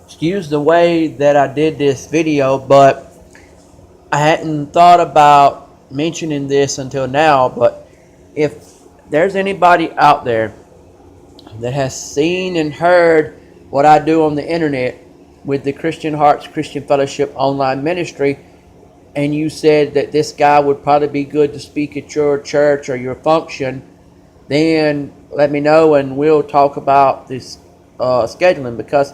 excuse the way that I did this video, but I hadn't thought about mentioning this until now. But if there's anybody out there that has seen and heard what I do on the internet with the Christian Hearts Christian Fellowship online ministry, and you said that this guy would probably be good to speak at your church or your function, then let me know and we'll talk about this scheduling, because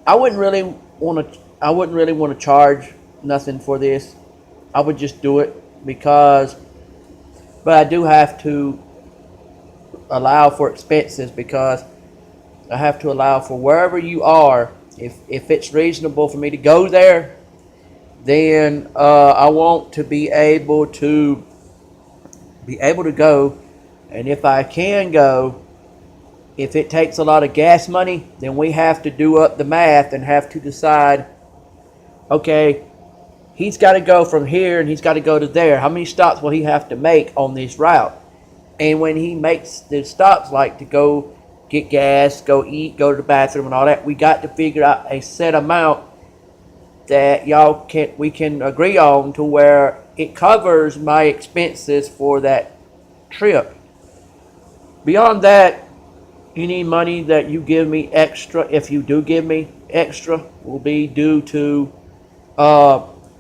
I wouldn't really want to charge nothing for this. I would just do it but I do have to allow for expenses, because I have to allow for wherever you are. If it's reasonable for me to go there, then I want to be able to go. And if I can go, if it takes a lot of gas money, then we have to do up the math and have to decide, okay, he's got to go from here and he's got to go to there. How many stops will he have to make on this route? And when he makes the stops, like to go get gas, go eat, go to the bathroom and all that, we got to figure out a set amount that we can agree on, to where it covers my expenses for that trip. Beyond that, any money that you give me extra, if you do give me extra, will be due to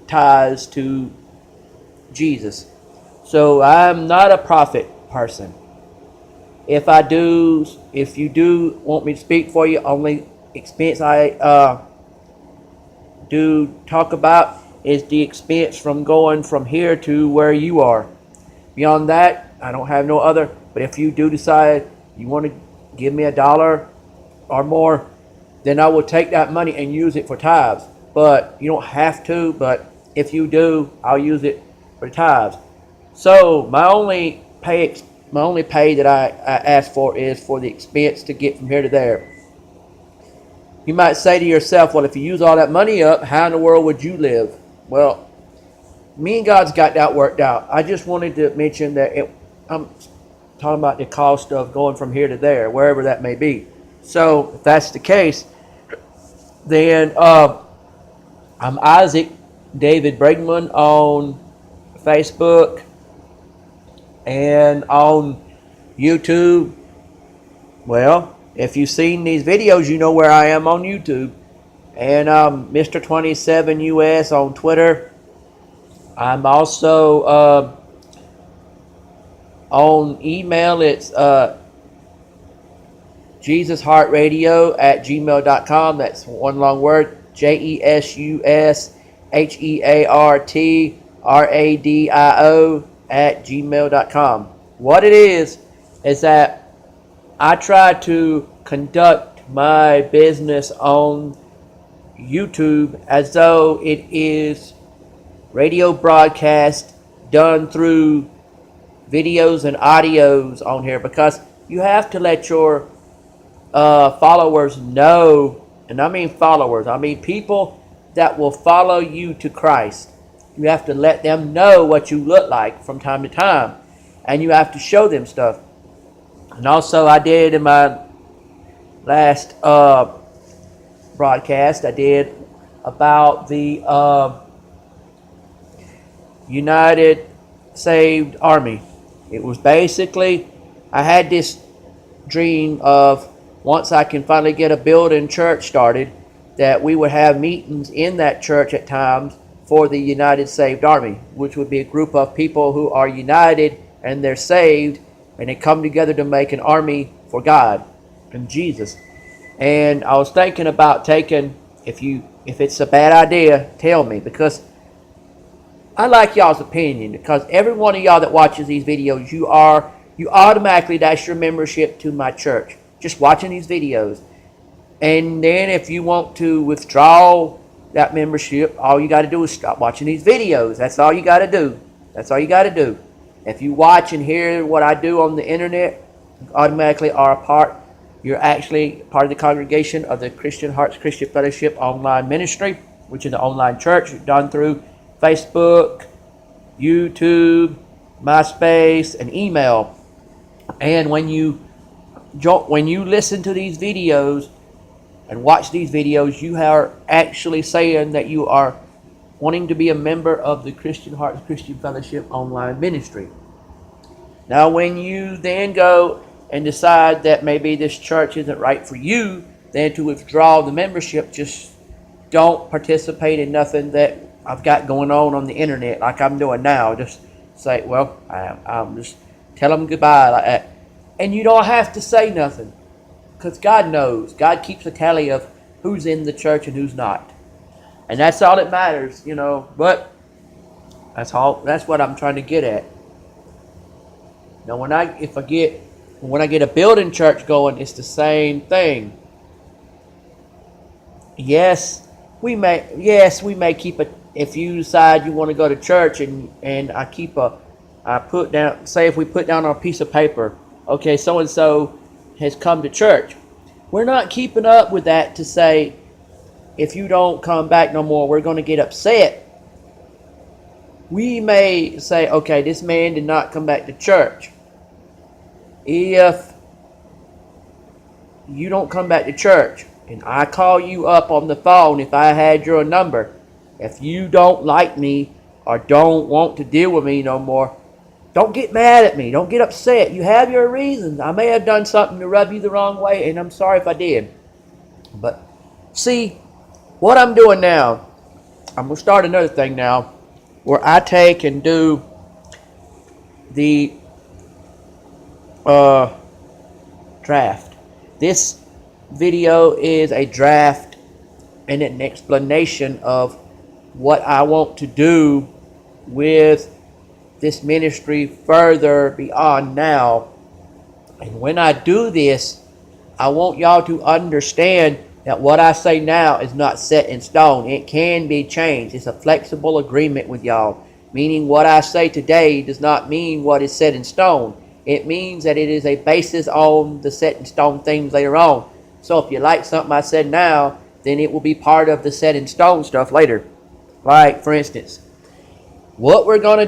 ties to Jesus. So I'm not a profit person. If you do want me to speak for you, only expense I do talk about is the expense from going from here to where you are. Beyond that, I don't have no other. But if you do decide you want to give me $1 or more, then I will take that money and use it for tithes. But you don't have to, but if you do, I'll use it for tithes. So my only pay that I ask for is for the expense to get from here to there. You might say to yourself, well, if you use all that money up, how in the world would you live? Well, me and God's got that worked out. I just wanted to mention that I'm talking about the cost of going from here to there, wherever that may be. So if that's the case, then I'm Isaac David Brigmond on Facebook and on YouTube. Well, if you've seen these videos, you know where I am on YouTube. And Mr. 27 US on Twitter. I'm also on email. It's JesusHeartRadio@gmail.com. That's one long word. JesusHeartRadio@gmail.com. What it is that I try to conduct my business on YouTube as though it is radio broadcast done through videos and audios on here, because you have to let your followers know, and I mean followers, I mean people that will follow you to Christ. You have to let them know what you look like from time to time, and you have to show them stuff. And also, I did in my last broadcast, I did about the United Saved Army. It was basically, I had this dream of, once I can finally get a building church started, that we would have meetings in that church at times for the United Saved Army, which would be a group of people who are united and they're saved, and they come together to make an army for God and Jesus. And I was thinking about taking, if it's a bad idea, tell me, because I like y'all's opinion, because every one of y'all that watches these videos, you automatically, that's your membership to my church, just watching these videos. And then if you want to withdraw that membership, all you got to do is stop watching these videos. That's all you got to do. That's all you got to do. If you watch and hear what I do on the internet, you automatically are a part. You're actually part of the congregation of the Christian Hearts Christian Fellowship online ministry, which is an online church done through Facebook, YouTube, MySpace, and email. And when you listen to these videos, and watch these videos, you are actually saying that you are wanting to be a member of the Christian Hearts Christian Fellowship online ministry. Now, when you then go and decide that maybe this church isn't right for you, then to withdraw the membership, just don't participate in nothing that I've got going on the internet like I'm doing now. Just say, well, I'm just tell them goodbye like that. And you don't have to say nothing, because God knows. God keeps a tally of who's in the church and who's not. And that's all that matters, But that's what I'm trying to get at. Now, when I get a building church going, it's the same thing. Yes, we may keep it. If you decide you want to go to church and I put down, say if we put down on a piece of paper, okay, so and so has come to church. We're not keeping up with that to say, if you don't come back no more, we're going to get upset. We may say, okay, this man did not come back to church. If you don't come back to church and I call you up on the phone, if I had your number, if you don't like me or don't want to deal with me no more, don't get mad at me. Don't get upset. You have your reasons. I may have done something to rub you the wrong way, and I'm sorry if I did. But see, what I'm doing now, I'm going to start another thing now where I take and do the draft. This video is a draft and an explanation of what I want to do with this ministry further beyond now. And when I do this, I want y'all to understand that what I say now is not set in stone. It can be changed. It's a flexible agreement with y'all, meaning what I say today does not mean what is set in stone. It means that it is a basis on the set in stone things later on. So if you like something I said now, then it will be part of the set in stone stuff later. Like, for instance, what I want to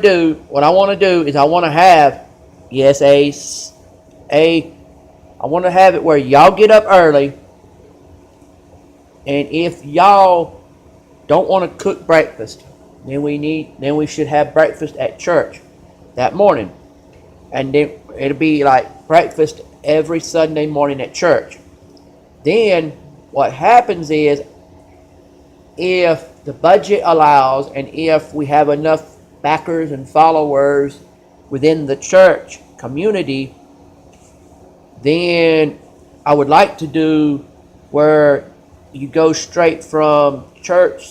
do is I want to have, I want to have it where y'all get up early, and if y'all don't want to cook breakfast, then we should have breakfast at church that morning. And then it'll be like breakfast every Sunday morning at church. Then what happens is, if the budget allows and if we have enough backers and followers within the church community, then I would like to do where you go straight from church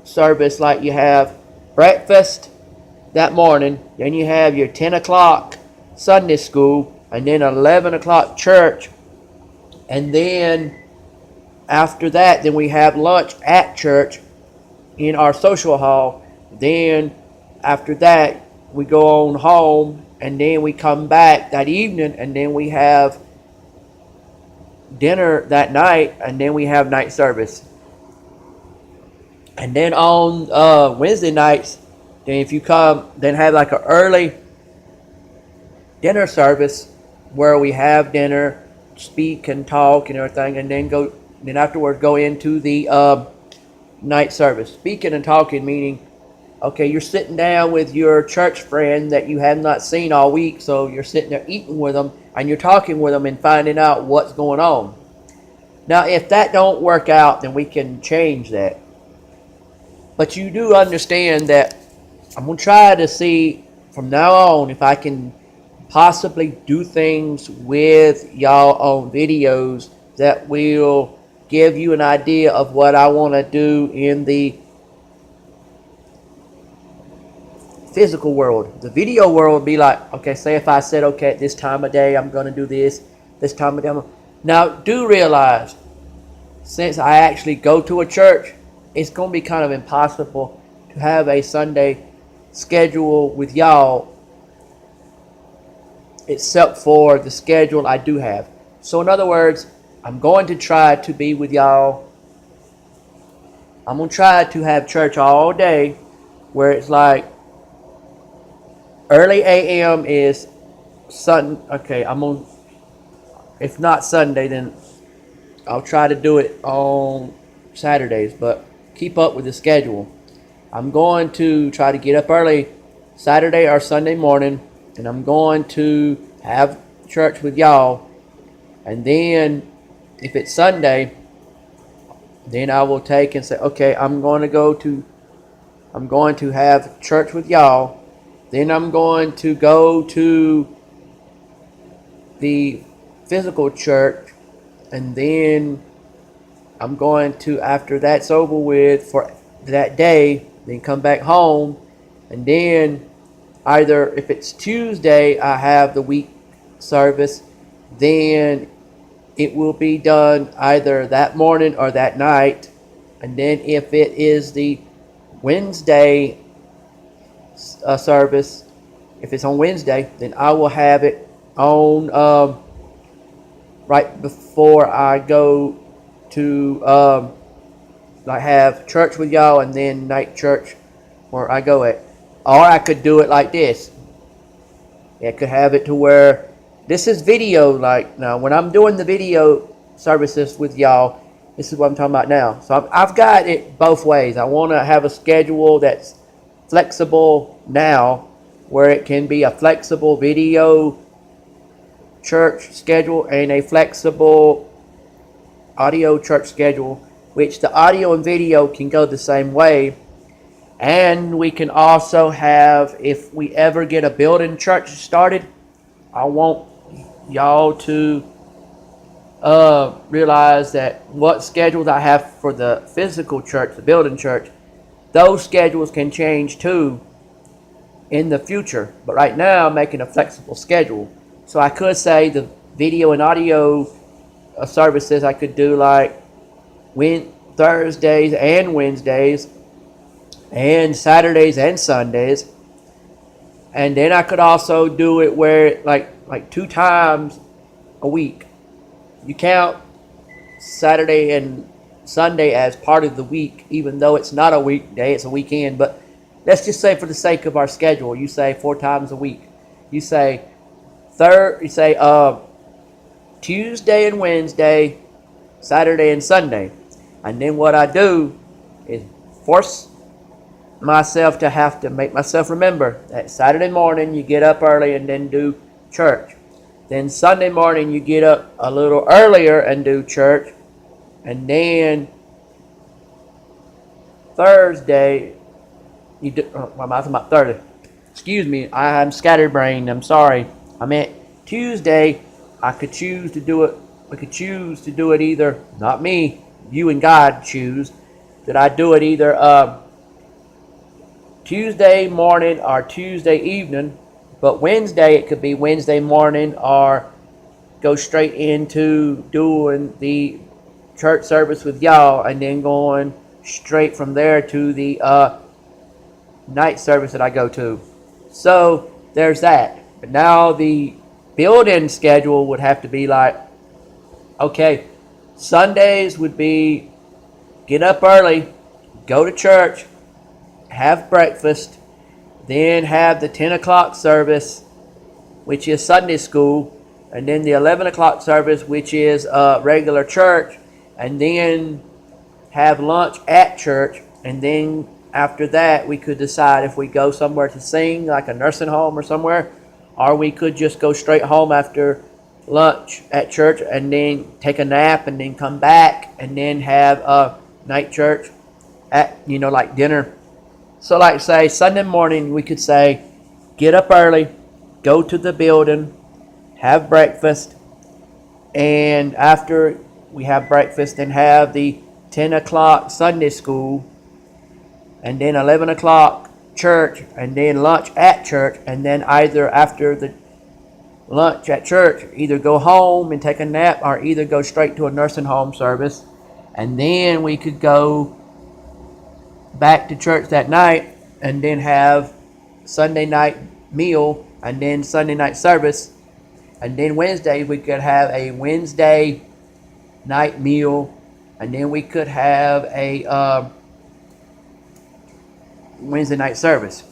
service, like you have breakfast that morning, then you have your 10 o'clock Sunday school, and then 11 o'clock church, and then after that, then we have lunch at church in our social hall. Then after that, we go on home, and then we come back that evening, and then we have dinner that night, and then we have night service. And then on Wednesday nights, then if you come, then have like an early dinner service where we have dinner, speak and talk and everything, and then afterwards go into the night service. Speaking and talking meaning, okay, you're sitting down with your church friend that you have not seen all week, so you're sitting there eating with them, and you're talking with them and finding out what's going on. Now, if that don't work out, then we can change that. But you do understand that I'm going to try to see from now on if I can possibly do things with y'all on videos that will give you an idea of what I want to do in the physical world. The video world would be like, okay, say if I said, okay, at this time of day I'm going to do this time of day. Now, do realize, since I actually go to a church, it's going to be kind of impossible to have a Sunday schedule with y'all except for the schedule I do have. So in other words, I'm going to try to be with y'all. I'm going to try to have church all day, where it's like early a.m. is Sunday. Okay, if not Sunday, then I'll try to do it on Saturdays, but keep up with the schedule. I'm going to try to get up early Saturday or Sunday morning, and I'm going to have church with y'all. And then, if it's Sunday, then I will take and say, okay, I'm going to have church with y'all. Then I'm going to go to the physical church, and then I'm going to, after that's over with for that day, then come back home, and then either if it's Tuesday I have the week service, then it will be done either that morning or that night. And then if it is the Wednesday service, if it's on Wednesday, then I will have it on right before I go to like have church with y'all, and then night church where I go at. Or I could do it like this. I could have it to where this is video. Like now, when I'm doing the video services with y'all, this is what I'm talking about now. So I've got it both ways. I want to have a schedule that's flexible now, where it can be a flexible video church schedule and a flexible audio church schedule, which the audio and video can go the same way. And we can also have, if we ever get a building church started, I want y'all to realize that what schedules I have for the physical church, the building church, those schedules can change too in the future. But right now I'm making a flexible schedule. So I could say the video and audio services I could do like Thursdays and Wednesdays and Saturdays and Sundays. And then I could also do it where like 2 times a week. You count Saturday and Sunday as part of the week, even though it's not a weekday, it's a weekend. But let's just say for the sake of our schedule, you say 4 times a week. You say Tuesday and Wednesday, Saturday and Sunday. And then what I do is force myself to have to make myself remember that Saturday morning you get up early and then do church. Then Sunday morning you get up a little earlier and do church. And then Thursday, you do, I'm talking about Thursday. Excuse me, I'm scatterbrained. I'm sorry. I meant Tuesday. I could choose to do it. We could choose to do it either, not me, you and God choose, that I do it either Tuesday morning or Tuesday evening. But Wednesday, it could be Wednesday morning or go straight into doing the church service with y'all and then going straight from there to the night service that I go to. So there's that. But now the build-in schedule would have to be like, okay, Sundays would be get up early, go to church, have breakfast, then have the 10 o'clock service, which is Sunday school, and then the 11 o'clock service, which is regular church, and then have lunch at church. And then after that, we could decide if we go somewhere to sing, like a nursing home or somewhere, or we could just go straight home after lunch at church and then take a nap and then come back and then have a night church at, like dinner. So like say Sunday morning, we could say get up early, go to the building, have breakfast, and after we have breakfast, then have the 10 o'clock Sunday school, and then 11 o'clock church, and then lunch at church, and then either after the lunch at church, either go home and take a nap or either go straight to a nursing home service. And then we could go back to church that night and then have Sunday night meal and then Sunday night service. And then Wednesday we could have a Wednesday night meal, and then we could have a Wednesday night service.